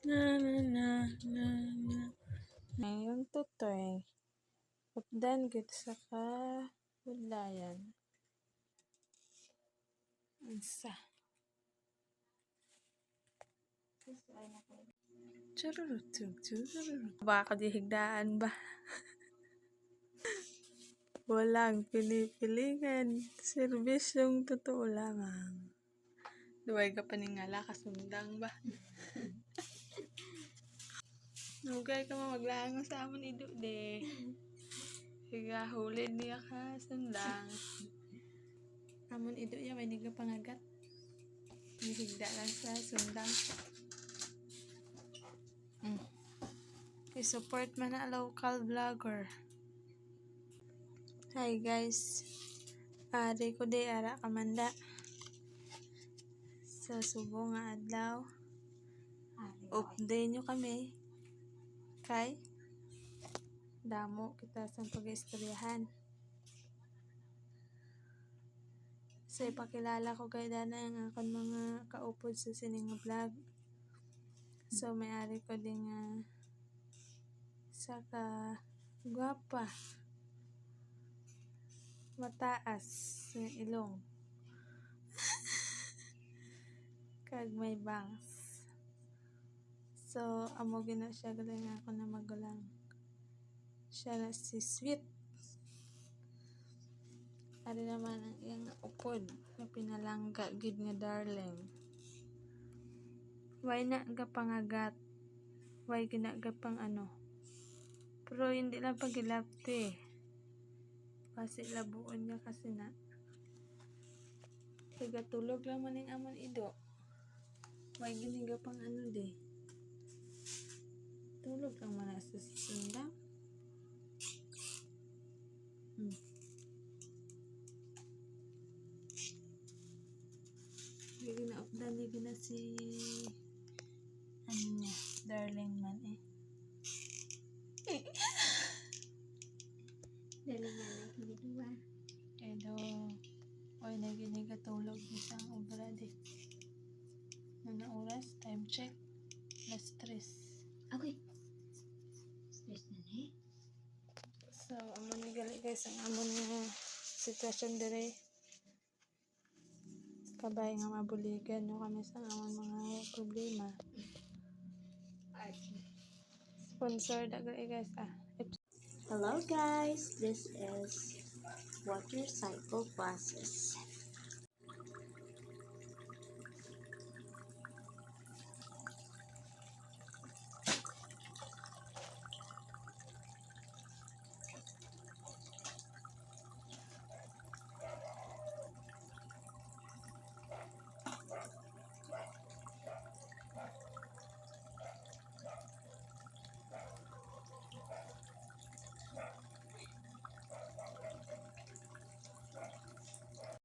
Na na na na na. Ngayon tutoy. Updan gid sa ka budlayan. Unsa? Chururut chururut. Baka di higdaan ba? Walang pinipilingan. Serbisyong totoo lamang. Duway ka paningala kasundang ba? Nugay ka maglango sa amon ido de. Higa hulid niya ka sundang. Amon ido ya may niga pangagat. Higda lang sa sundang. I-support man na local vlogger. Hi guys. Ari ko de ara kamanda. Sa subo nga adlaw. Update nyo kami. Kay damo kita sa pag-istoryahan. So ipakilala ko kay Dana ang akong mga kaupod sa sining vlog. So may-ari ko ding saka gwapa, mataas ng ilong, kag may bangs. So amo gina siya galing ako na magulang. Siya na si Sweet. Ari naman ang iyang upod na pinalangga gid nga darling. Why na gapangagat? Why ginagapang ano? Pero hindi lang pagilapti. Kasi labuon niya kasi na. Kaya tulog lang man yung amon ido. Why ginagapang ano de? Tulog lang man sa sundang. Kaya ginaupdan niya gina si ano niya, darling man eh. Daling nga na kiniduwa. Pero oy nagigatulog isang obra de. Nana oras, time check. +3. Okay. Stress na eh. So, amon ni gali guys ang amon nga sitwasyon dire. Kabay nga mabuligan no kami sa amon mga problema. Sponsor da gali guys Hello guys, this is water cycle process.